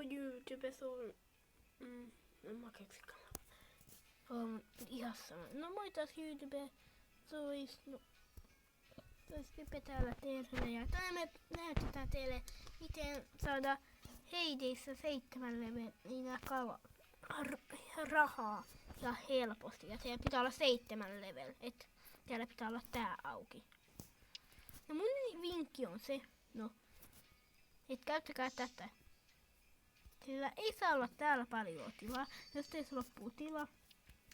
YouTube, se on... en mä keksikään. On ihan sama. No moi taas YouTube. Se ois Pipe täällä teille ja tänään me näytetään teille miten saada Heideissä 7 levelinä rahaa ja helposti. Ja teillä pitää olla 7 level, et teillä pitää olla tää auki. Ja mun vinkki on se, et käyttäkää tätä. Sillä ei saa olla täällä paljon tilaa. Jos teistä loppuu tila,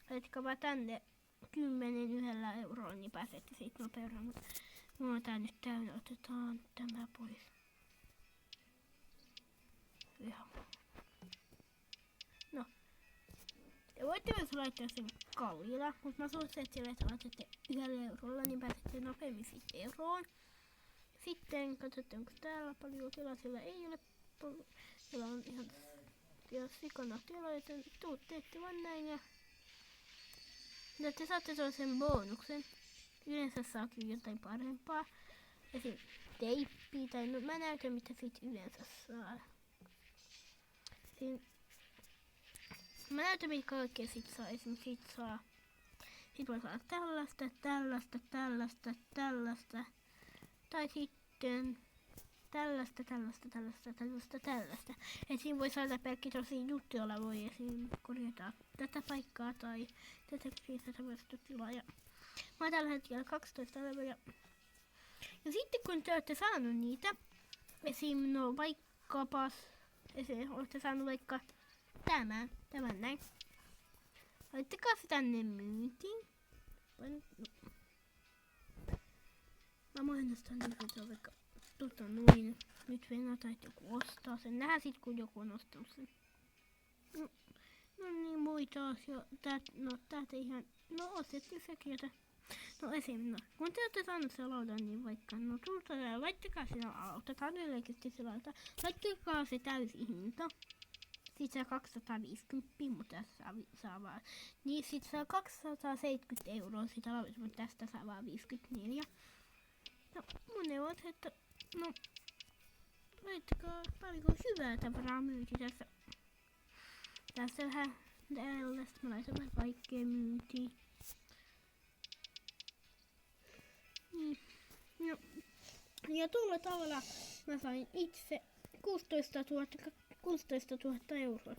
laittakaa vaan tänne 10 yhdellä eurolla, niin pääsette siitä nopeudella. Mutta mulla on tää nyt täynnä, otetaan tämä pois. No. Ja voitte myös laittaa sen kalliilla, mutta mä suosittelen, että laitatte 1 eurolla, niin pääsette nopeammin siitä euroon. Sitten katsotaan, onko täällä paljon tilaa, sillä ei ole paljon. Siellä on ihan sikana tilaa, joten teette vaan näin ja te saatte sen bonuksen. Yleensä saakin jotain parempaa. Esim. Teippiä tai mä näytän mitä siitä yleensä saa. Mä näytän mitä kaikkea sit saa. Esim. Sit voi saada tällaista. Tai sitten tällaista. Et siinä voi saada pelkkiä tosia juttuja, joilla voi esim. Korjata tätä paikkaa tai tätä tilaa. Ja mä oon tällä hetkellä 12 levelia. Ja sitten kun te olette saanut niitä, esim. Olette saanut vaikka tämän näin. Laittakaa se tänne myyntiin. Mä mainostan nyt vaikka noin. Nyt Venä tai joku ostaa sen. Nähdään sit kun joku on ostanut sen. No niin, moi taas. Täältä ihan... No ostettiin sekin jotain. No esim. Kun te olette saanut sen laudan, niin vaikka... laittakaa sinä otetaan yleisesti se lauta. Laittakaa se täysi hinta. Sit saa 250, mutta tässä saa vaan... Niin sit saa 270 euroa sitä laudasta, mutta tästä saa vaan 54. No mun neuvot, että... laittakaa paljon hyvää tavaraa myynti tässä. Tässä vähän tällaista. Mä laitan vähän kaikkea myyntiin. Ja tuolla tavalla mä sain itse 16 000 euroa.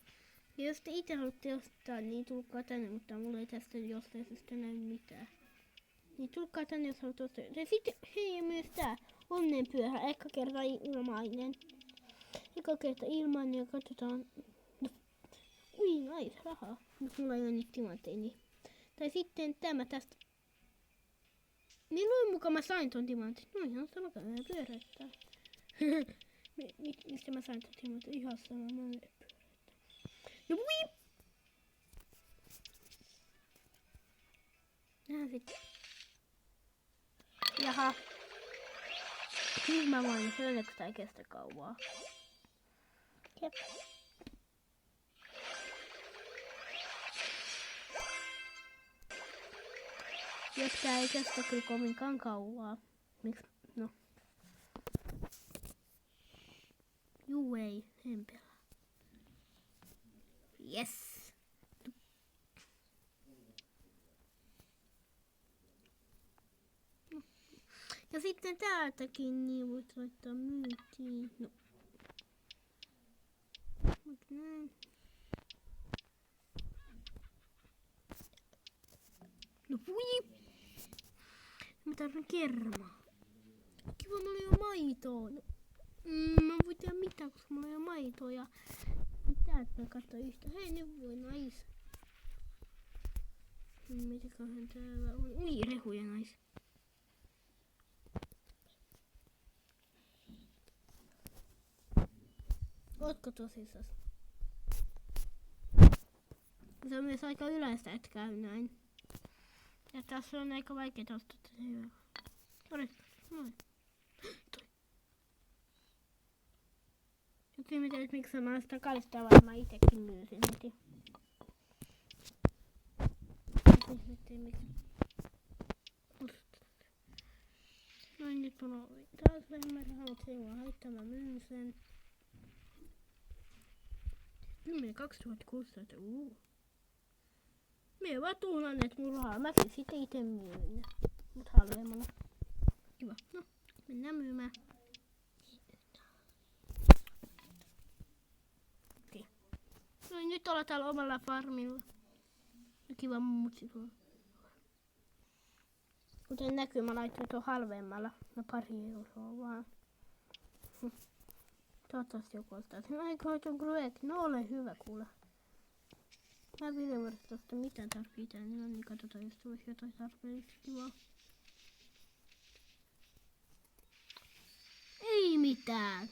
Ja jos te itse haluatte ostaa, niin tulkaa tänne, mutta mulla ei tästä jostain syystä näy mitään. Niin tulkaa tänne, jos haluatte ostaa. Ja sitten hei myös tää onnenpyörä, eka kerta ilmainen. Eka kerta ilmainen ja katsotaan. Nice, rahaa. Nyt mulla ei ole niitä timantteja. Niin. Tai sitten tämä tästä. Milloin mukaan mä sain ton timantin? No ihan sama kai mä pyöräyttää. Mistä mä sain ton timantin? Ihan sama mä pyöräyttää. No pui! Nähdään sitten. Jaha. Nyt mä voin syödä, kun tää ei kestä kauaa. Jep. Jos tää ei kestä kyllä kovinkaan kauaa. Miks? No. Juu ei, en pelaa. Yes. Ja sitten täältäkin niin voit laittaa myyntiin. No. Mut näin. No pui! Mä tarvitsen kermaa. Kiva, mulla ei oo maitoa. No, mä voin tehdä mitään, koska mulla ei oo maitoa. Ja täältä mä katsoin yhtä. Hei, nyt voi nais. Mitäköhän täällä on? Ui, rehuja nais. Ootko tosissas? Se on myös aika yleistä, että käy näin. Ja tässä on aika vaikea ostaa tätä hyvää. Noin. Joku ihmetellä, että miksi mä sitä kalistaa, vaan mä itekin myyn sen heti. Ihmettelin, miksi. Noin, nyt mulla on taas vähemmän rahaa, mutta se ei vaan haittaa, mä myyn sen. 10 2600. Mie vaan tuhlanneet mun rahaa. Mäkin sitten ite myyn ne. Mut halvemmalla. Kiva. No, mennään myymään. Okei. No niin, nyt ollaan täällä omalla farmilla. Kiva mummutsi tuolla. Kuten näkyy, mä laitoin tuon halvemmalla. No 2 euroa vaan. Toivottavasti joku ostaa. Eikö tuon Greg? No ole hyvä kuule. Mä videovarstosta mitään tarvitsee, niin katsotaan jos tulisi jotain tarpeellista kivaa. Ei mitään.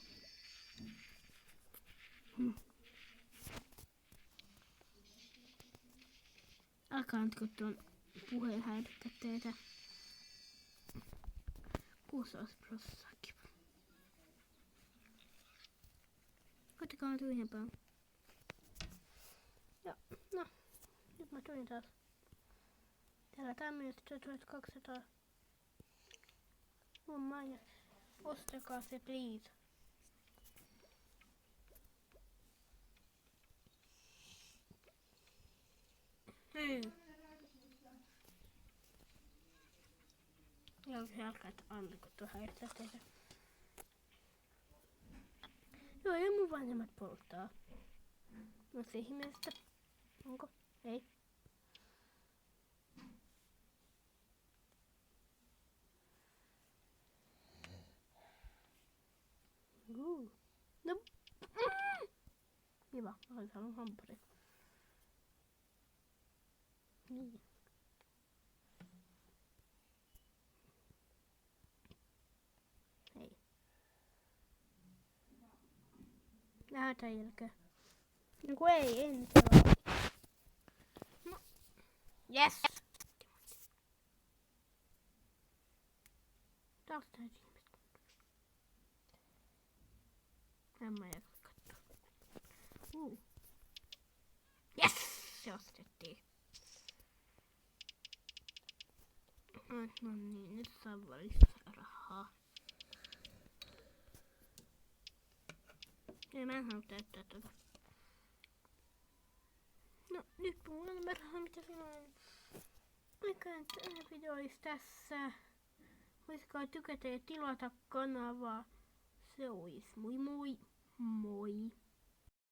Alkaanko tuon puheen häirikkä teitä? 16%. Kiva. Koitakaa tyhjempää. Ja, no. Nyt mä tulin taas. Täällä tämmöistä 1200. Mun maija. Ostakaa se please. Hei. Joo, se alkaa, että Anne, kun tuo häiritsää teitä. Joo, ei mun vanhemmat polttaa. No se ihmeestä. Onko? Ei. No. Kiva, mä olen saanut hampari. Niin. Hei. Lähdetään jälkeen. No kun en selaa. No. Yes! Taas täysin ihmistä. En mä jaksa katsoa. Yes! Se ostettiin. No niin, nyt saa lisää rahaa. Ei mä en halua täyttää tota. No nyt mulla on rahaa mitä siinä on. Eiköhän tämä video olisi tässä. Muistakaa tykätä ja tilata kanavaa. Se olisi moi moi. Moi.